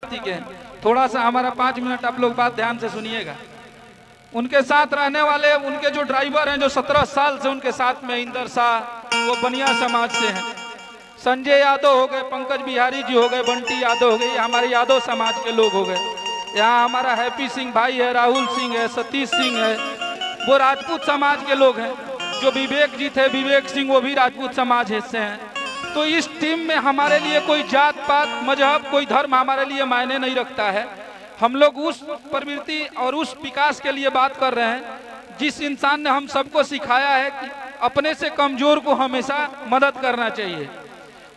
बस्ती के, थोड़ा सा हमारा 5 मिनट आप लोग बात ध्यान से सुनिएगा। उनके साथ रहने वाले उनके जो ड्राइवर हैं, जो 17 साल से उनके साथ में, इंदर शाह, वो बनिया समाज से हैं। संजय यादव हो गए, पंकज बिहारी जी हो गए, बंटी यादव हो गए, ये हमारे यादव समाज के लोग हो गए। यहाँ हमारा हैप्पी सिंह भाई है, राहुल सिंह है, सतीश सिंह है, वो राजपूत समाज के लोग हैं। जो विवेक जी थे, विवेक सिंह, वो भी राजपूत समाज से हैं। तो इस टीम में हमारे लिए कोई जात पात, मजहब, कोई धर्म हमारे लिए मायने नहीं रखता है। हम लोग उस प्रवृत्ति और उस विकास के लिए बात कर रहे हैं जिस इंसान ने हम सबको सिखाया है कि अपने से कमजोर को हमेशा मदद करना चाहिए।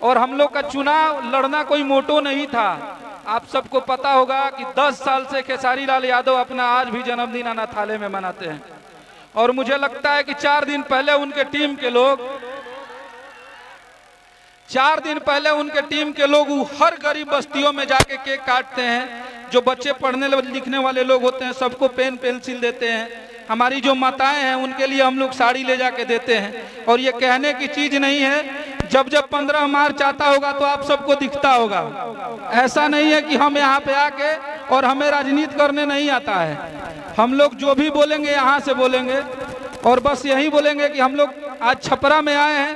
और हम लोग का चुनाव लड़ना कोई मोटो नहीं था। आप सबको पता होगा कि 10 साल से खेसारी लाल यादव अपना आज भी जन्मदिन अनाथालय में मनाते हैं। और मुझे लगता है कि 4 दिन पहले उनके टीम के लोग हर गरीब बस्तियों में जाके केक काटते हैं। जो बच्चे पढ़ने लिखने वाले लोग होते हैं सबको पेन पेंसिल देते हैं। हमारी जो माताएं हैं उनके लिए हम लोग साड़ी ले जाके देते हैं। और ये कहने की चीज नहीं है, जब 15 मार्च आता होगा तो आप सबको दिखता होगा। ऐसा नहीं है कि हम यहाँ पे आके और हमें राजनीति करने नहीं आता है। हम लोग जो भी बोलेंगे यहाँ से बोलेंगे और बस यही बोलेंगे कि हम लोग आज छपरा में आए हैं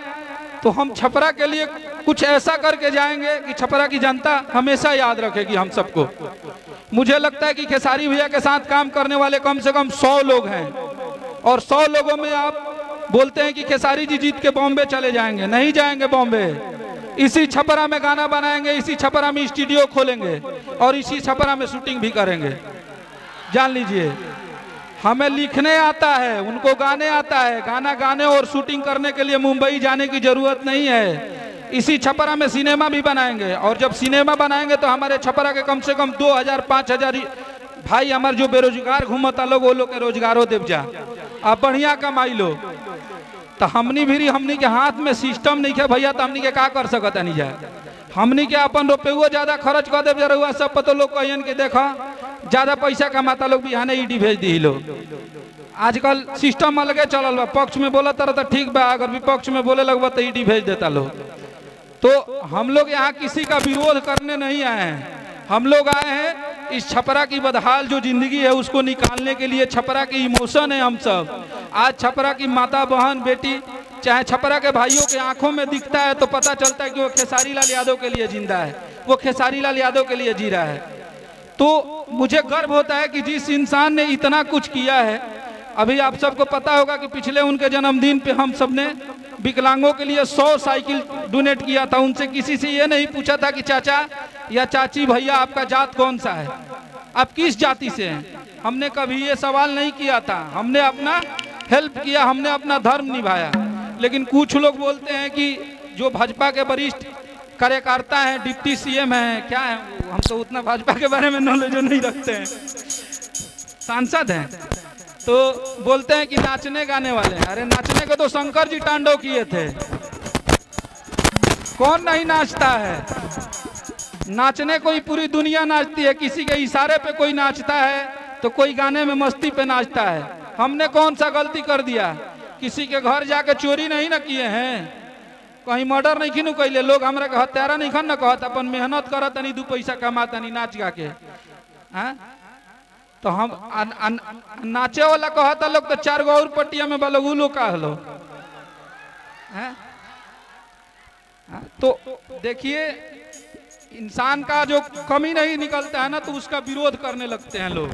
तो हम छपरा के लिए कुछ ऐसा करके जाएंगे कि छपरा की जनता हमेशा याद रखेगी हम सबको। मुझे लगता है कि खेसारी भैया के साथ काम करने वाले कम से कम 100 लोग हैं और 100 लोगों में आप बोलते हैं कि खेसारी जी जीत के बॉम्बे चले जाएंगे। नहीं जाएंगे बॉम्बे, इसी छपरा में गाना बनाएंगे, इसी छपरा में स्टूडियो खोलेंगे और इसी छपरा में शूटिंग भी करेंगे। जान लीजिए, हमें लिखने आता है, उनको गाने आता है। गाना गाने और शूटिंग करने के लिए मुंबई जाने की जरूरत नहीं है। इसी छपरा में सिनेमा भी बनाएंगे और जब सिनेमा बनाएंगे तो हमारे छपरा के कम से कम 2000-5000 भाई हमारे जो बेरोजगार घूमता लोग, वो लोग के रोजगारों देव जा, आप बढ़िया कमाई लो। तो हमनी के हाथ में सिस्टम नहीं है भैया, तो हमनी के का कर सकता नहीं जाए। हमनी के अपन रुपये ज्यादा खर्च कर देव जरा सब पतो लोग कहन के देखा ज्यादा पैसा कमाता लोग बिहाने ईडी भेज दी लोग। आजकल सिस्टम अलगे चलल बा, पक्ष में बोला तरह तो ठीक बा, अगर विपक्ष में बोले लगवा तो ईडी भेज देता लोग। तो हम लोग यहाँ किसी का विरोध करने नहीं आए हैं। हम लोग आए हैं इस छपरा की बदहाल जो जिंदगी है उसको निकालने के लिए। छपरा की इमोशन है हम सब। आज छपरा की माता बहन बेटी चाहे छपरा के भाइयों के आंखों में दिखता है तो पता चलता है कि वो खेसारी लाल यादव के लिए जिंदा है, वो खेसारी लाल यादव के लिए जी रहा है। तो मुझे गर्व होता है कि जिस इंसान ने इतना कुछ किया है। अभी आप सबको पता होगा कि पिछले उनके जन्मदिन पे हम सब ने विकलांगों के लिए 100 साइकिल डोनेट किया था। उनसे किसी से ये नहीं पूछा था कि चाचा या चाची भैया आपका जात कौन सा है, आप किस जाति से हैं। हमने कभी ये सवाल नहीं किया था। हमने अपना हेल्प किया, हमने अपना धर्म निभाया। लेकिन कुछ लोग बोलते हैं कि जो भाजपा के वरिष्ठ कार्यकर्ता हैं, डिप्टी सीएम हैं, क्या है, हम तो उतना भाजपा के बारे में नॉलेज नहीं रखते हैं, सांसद हैं, तो बोलते हैं कि नाचने गाने वाले हैं। अरे नाचने को तो शंकर जी तांडव किए थे, कौन नहीं नाचता है। नाचने को ही पूरी दुनिया नाचती है। किसी के इशारे पे कोई नाचता है तो कोई गाने में मस्ती पे नाचता है। हमने कौन सा गलती कर दिया? किसी के घर जाके चोरी नहीं ना किए हैं, कहीं मर्डर नहीं किनू कैले। लोग हमरा के हत्यारा नहीं खन ना कहत, अपन मेहनत करत नहीं, 2 पैसा कमाता नहीं नाच गा के। तो हम नाचे वाला कहता लोग तो 4 गो और पट्टिया में बलगू लोग का हलो। तो देखिए, इंसान का जो कमी नहीं निकलता है ना तो उसका विरोध करने लगते हैं लोग।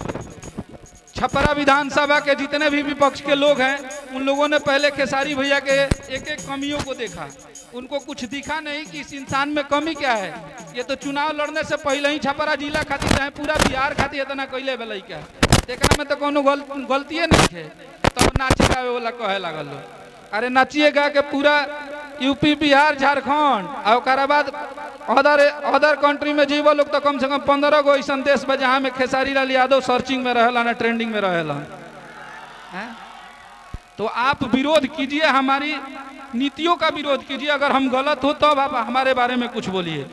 छपरा विधानसभा के जितने भी विपक्ष के लोग हैं उन लोगों ने पहले खेसारी भैया के एक कमियों को देखा। उनको कुछ दिखा नहीं कि इस इंसान में कमी क्या है। ये तो चुनाव लड़ने से पहले ही छपरा जिला खातिर चाहे पूरा बिहार खातिर इतना कैले बेल क्या देखा में तो कोनो गलतिये नहीं थे। तब नाचे गावे वाला कहे लगल लोग, अरे नाचिए गा के पूरा यूपी बिहार झारखंड और बाद अदर कंट्री में जीव लोग तो कम से कम 15 गो ऐसा देश बा जहाँ में खेसारी लाल यादव सर्चिंग में रहेला ना, ट्रेंडिंग में रहेला। तो आप विरोध कीजिए, हमारी नीतियों का विरोध कीजिए। अगर हम गलत हो तो आप हमारे बारे में कुछ बोलिए।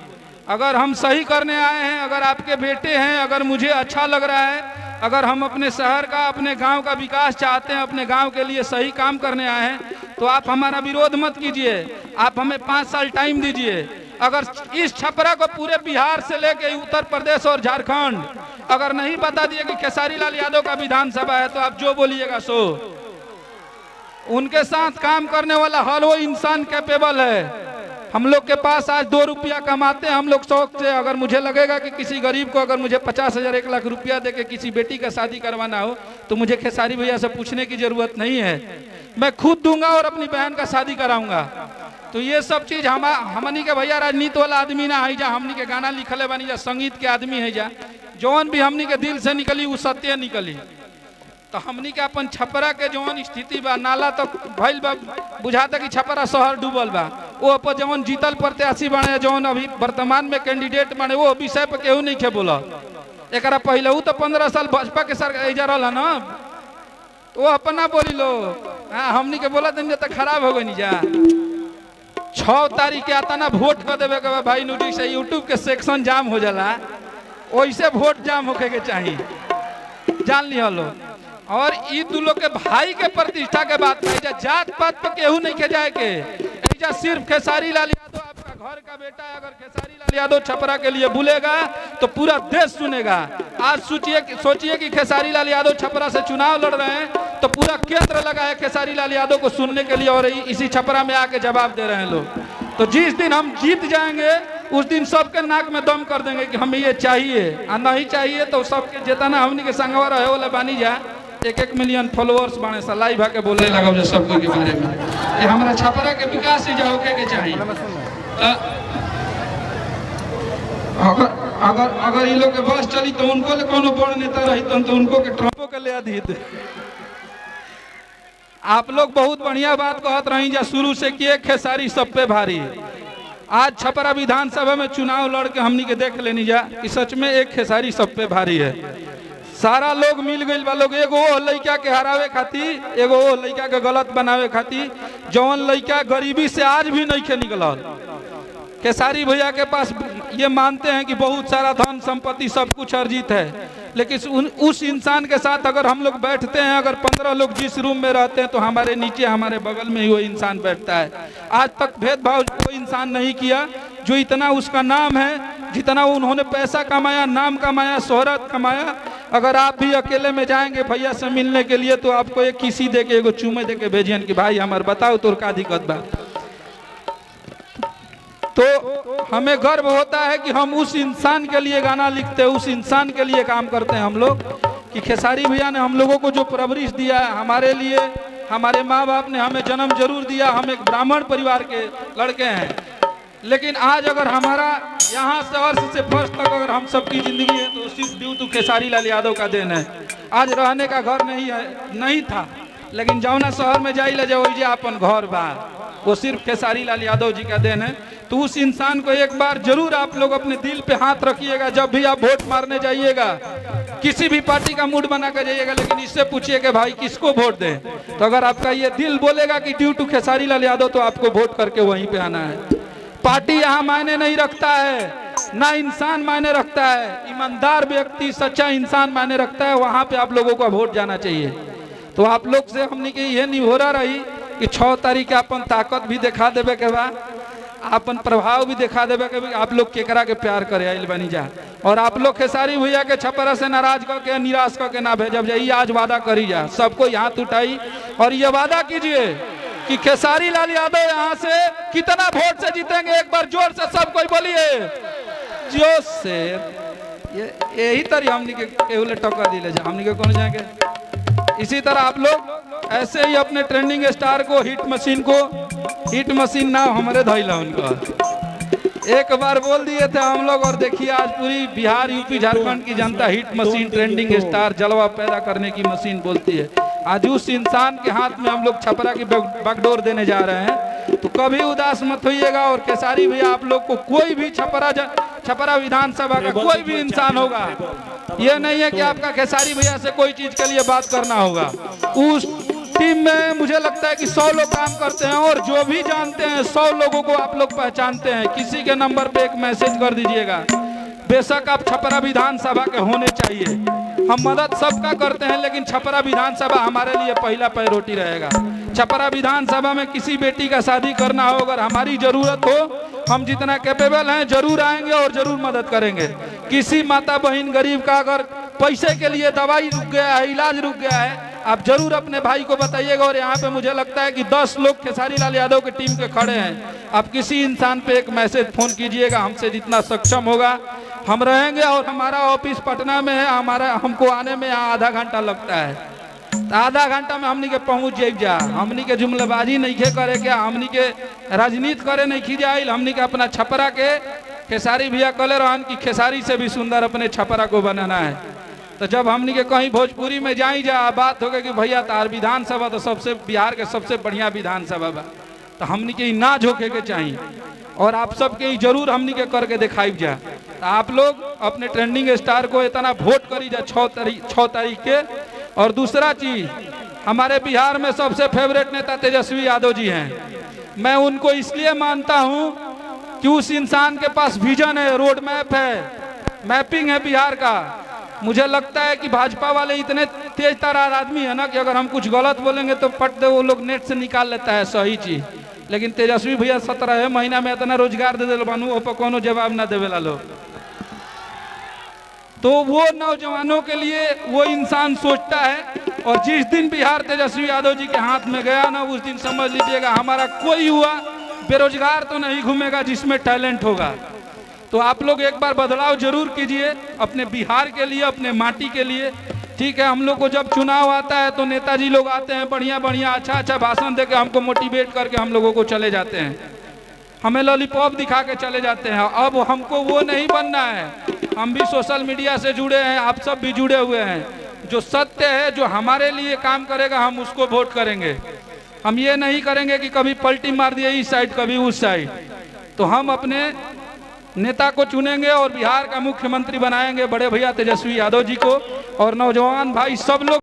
अगर हम सही करने आए हैं, अगर आपके बेटे हैं, अगर मुझे अच्छा लग रहा है, अगर हम अपने शहर का, अपने गांव का विकास चाहते हैं, अपने गांव के लिए सही काम करने आए हैं, तो आप हमारा विरोध मत कीजिए। आप हमें 5 साल टाइम दीजिए। अगर इस छपरा को पूरे बिहार से लेके उत्तर प्रदेश और झारखंड अगर नहीं बता दिए कि खेसारी लाल यादव का विधानसभा है तो आप जो बोलिएगा सो। उनके साथ काम करने वाला हर वो इंसान कैपेबल है। हम लोग के पास आज 2 रुपया कमाते हैं हम लोग शौक से। अगर मुझे लगेगा कि किसी गरीब को अगर मुझे 50,000 1 लाख रुपया दे के किसी बेटी का शादी करवाना हो तो मुझे खेसारी भैया से पूछने की जरूरत नहीं है, मैं खुद दूंगा और अपनी बहन का शादी कराऊंगा। तो ये सब चीज हमनी के भैया राजनीति वाला आदमी ना है जा, हमनी के गाना लिखले बनी जा, संगीत के आदमी है जा, जौन भी हमनी के दिल से निकली वो सत्य निकली। तो हमनी के अपन छपरा के जौन स्थिति बा, नाला तक भइल बा, बुझाता कि छपरा शहर डूबल बा, वो पर जौन जीतल प्रत्याशी बने, जौन अभी वर्तमान में कैंडिडेट बने, वो विषय पर केहू नहीं खे बोला। एक पहले वो तो 15 साल भाजपा के सरकार एजा रहा ना, वो अपना बोली लो। हाँ, हमनी के बोला दिन तो खराब हो गई जा। 6 तारीख के आता ना वोट कर देवे के भाई, नोटिस से यूट्यूब के सेक्शन जाम हो जाला, वैसे वोट जाम होके के चाहिए, जान लिया लो। और ई दू लोग के भाई के प्रतिष्ठा के बात है, जात पात पे केहू नहीं के जाए के, सिर्फ खेसारी लाल यादव आपका घर का बेटा है। अगर खेसारी लाल यादव छपरा के लिए बोलेगा तो पूरा देश सुनेगा। आज सोचिए कि खेसारी लाल यादव छपरा से चुनाव लड़ रहे हैं तो पूरा केंद्र लगा है खेसारी लाल यादव को सुनने के लिए, और इसी छपरा में आके जवाब दे रहे हैं लोग। तो जिस दिन हम जीत जाएंगे उस दिन सबके नाक में दम कर देंगे कि हमें ये चाहिए, और नहीं चाहिए तो सबके जितना हमनी के संगवा रहे वाला बानी जा, 1-1 मिलियन फॉलोअर्स बने सा लाइव आके बोलने लगा जो सबको के बारे में। ये हमारा छपरा के विकास से जाओ के चाहिए। अगर ये लोग के बस चली तो उनको ले कोनो बड़ नेता रही तो उनको के ट्रम्पो के ले दी। आप लोग बहुत बढ़िया बात कहत रही जा, शुरू से किए खेसारी सब पे भारी। आज छपरा विधानसभा में चुनाव लड़ के हमनी के देख लेनी जा कि सच में एक खेसारी सब पे भारी है। सारा लोग मिल गई बा, लोग एगो लड़का के हरावे खातिर, एगो लड़का के गलत बनावे खातिर, जौन लड़का गरीबी से आज भी नहीं खे निकलल। खेसारी भैया के पास ये मानते हैं कि बहुत सारा धन संपत्ति सब कुछ अर्जित है, लेकिन उस इंसान के साथ अगर हम लोग बैठते हैं, अगर 15 लोग जिस रूम में रहते हैं तो हमारे नीचे हमारे बगल में ही वो इंसान बैठता है। आज तक भेदभाव कोई इंसान नहीं किया। जो इतना उसका नाम है, जितना उन्होंने पैसा कमाया, नाम कमाया, शोहरत कमाया, अगर आप भी अकेले में जाएंगे भैया से मिलने के लिए तो आपको एक किसी दे के, एगो चूमे दे के भेजियन कि भाई हमारे बताओ तो का दिक्कत बा। तो हमें गर्व होता है कि हम उस इंसान के लिए गाना लिखते हैं, उस इंसान के लिए काम करते हैं हम लोग, कि खेसारी भैया ने हम लोगों को जो परवरिश दिया है, हमारे लिए हमारे माँ बाप ने हमें जन्म जरूर दिया, हम एक ब्राह्मण परिवार के लड़के हैं, लेकिन आज अगर हमारा यहाँ से अर्श से फर्श तक अगर हम सबकी जिंदगी है तो सिर्फ ड्यू टू खेसारी लाल यादव का देन है। आज रहने का घर नहीं था, लेकिन जौना शहर में जाइए जाओ अपन घर बा, वो सिर्फ खेसारी लाल यादव जी का देन है। तो उस इंसान को एक बार जरूर आप लोग अपने दिल पे हाथ रखिएगा जब भी आप वोट मारने जाइएगा। किसी भी पार्टी का मूड बना कर जाइएगा, लेकिन इससे पूछिए कि भाई किसको वोट दें। तो अगर आपका ये दिल बोलेगा कि ड्यू टू खेसारी लाल यादव, तो आपको वोट करके वहीं पे आना है। पार्टी यहाँ मायने नहीं रखता है, ना इंसान मायने रखता है। ईमानदार व्यक्ति, सच्चा इंसान मायने रखता है, वहां पे आप लोगों का वोट जाना चाहिए। तो आप लोग से हमने की ये निहोरा रही कि 6 तारीख के अपन ताकत भी दिखा देवे के बाद, अपन प्रभाव भी दिखा देवे के आप लोग केकरा के प्यार करे आइल बनी जा। और आप लोग खेसारी भैया के छपरा से नाराज करके, निराश करके ना भेजब जाइए। आज वादा करी जा, सबको यहाँ उठाई और ये वादा कीजिए कि खेसारी लाल यादव यहाँ से कितना वोट से जीतेंगे। एक बार जोर से सब कोई बोलिए जोश से। यही तरह हमनी के टक्कर दिले जा, हमनी के कौन जाएंगे। इसी तरह आप लोग ऐसे ही अपने ट्रेंडिंग स्टार को, हिट मशीन ना हमारे धैला उनका एक बार बोल दिए थे हम लोग, और देखिए आज पूरी बिहार, यूपी, झारखंड की जनता हिट मशीन, ट्रेंडिंग स्टार, जलवा पैदा करने की मशीन बोलती है। आज उस इंसान के हाथ में हम लोग छपरा की बागडोर देने जा रहे हैं। तो कभी उदास मत होइएगा। और खेसारी भैया आप लोग को कोई भी छपरा विधानसभा का कोई भी इंसान होगा, ये नहीं है कि आपका खेसारी भैया से कोई चीज के लिए बात करना होगा। उस टीम में मुझे लगता है कि 100 लोग काम करते हैं, और जो भी जानते हैं 100 लोगों को आप लोग पहचानते हैं। किसी के नंबर पे एक मैसेज कर दीजिएगा, बेशक आप छपरा विधानसभा के होने चाहिए, हम मदद सबका करते हैं, लेकिन छपरा विधानसभा हमारे लिए पहला प्रायोरिटी रहेगा। छपरा विधानसभा में किसी बेटी का शादी करना हो, अगर हमारी जरूरत हो, हम जितना कैपेबल हैं जरूर आएंगे और जरूर मदद करेंगे। किसी माता बहन गरीब का अगर पैसे के लिए दवाई रुक गया है, इलाज रुक गया है, आप जरूर अपने भाई को बताइएगा। और यहाँ पे मुझे लगता है कि 10 लोग खेसारी लाल यादव की टीम के खड़े हैं। आप किसी इंसान पे एक मैसेज फोन कीजिएगा, हमसे जितना सक्षम होगा हम रहेंगे। और हमारा ऑफिस पटना में है, हमको आने में यहाँ आधा घंटा लगता है, तो आधा घंटा में हमनी के पहुँच जा। हमनी के जुमलेबाजी नहीं करे क्या, हमनी के राजनीति करे नहीं खी जाइल, हमनी के अपना छपरा के खेसारी भैया कले रहन की खेसारी से भी सुंदर अपने छपरा को बनाना है। तो जब हमनी के कहीं भोजपुरी में जाई जा बात हो गई कि भैया तार विधानसभा तो सबसे बिहार के सबसे बढ़िया विधानसभा बा, तो हमनी के ना झोंके के चाहिए और आप सबके जरूर हमनी के करके दिखाई जा। तो आप लोग अपने ट्रेंडिंग स्टार को इतना वोट करी जा 6 तारीख के। और दूसरा चीज, हमारे बिहार में सबसे फेवरेट नेता तेजस्वी यादव जी हैं। मैं उनको इसलिए मानता हूं कि उस इंसान के पास विजन है, रोड मैप है, मैपिंग है बिहार का। मुझे लगता है कि भाजपा वाले इतने तेज तरार आदमी है ना कि अगर हम कुछ गलत बोलेंगे तो पट दे वो लोग नेट से निकाल लेता है सही चीज। लेकिन तेजस्वी भैया 17 महीना में इतना रोजगार दे दिल बानू, वो कोनो जवाब ना देवेला लोग। तो वो नौजवानों के लिए वो इंसान सोचता है। और जिस दिन बिहार तेजस्वी यादव जी के हाथ में गया ना, उस दिन समझ लीजिएगा हमारा कोई युवा बेरोजगार तो नहीं घूमेगा जिसमें टैलेंट होगा। तो आप लोग एक बार बदलाव जरूर कीजिए अपने बिहार के लिए, अपने माटी के लिए। ठीक है, हम लोग को जब चुनाव आता है तो नेताजी लोग आते हैं, बढ़िया बढ़िया अच्छा भाषण देके हमको मोटिवेट करके हम लोगों को चले जाते हैं, हमें लॉलीपॉप दिखा के चले जाते हैं। अब हमको वो नहीं बनना है। हम भी सोशल मीडिया से जुड़े हैं, आप सब भी जुड़े हुए हैं। जो सत्य है, जो हमारे लिए काम करेगा, हम उसको वोट करेंगे। हम ये नहीं करेंगे कि कभी पलटी मार दिए इस साइड कभी उस साइड। तो हम अपने नेता को चुनेंगे और बिहार का मुख्यमंत्री बनाएंगे बड़े भैया तेजस्वी यादव जी को। और नौजवान भाई सब लोग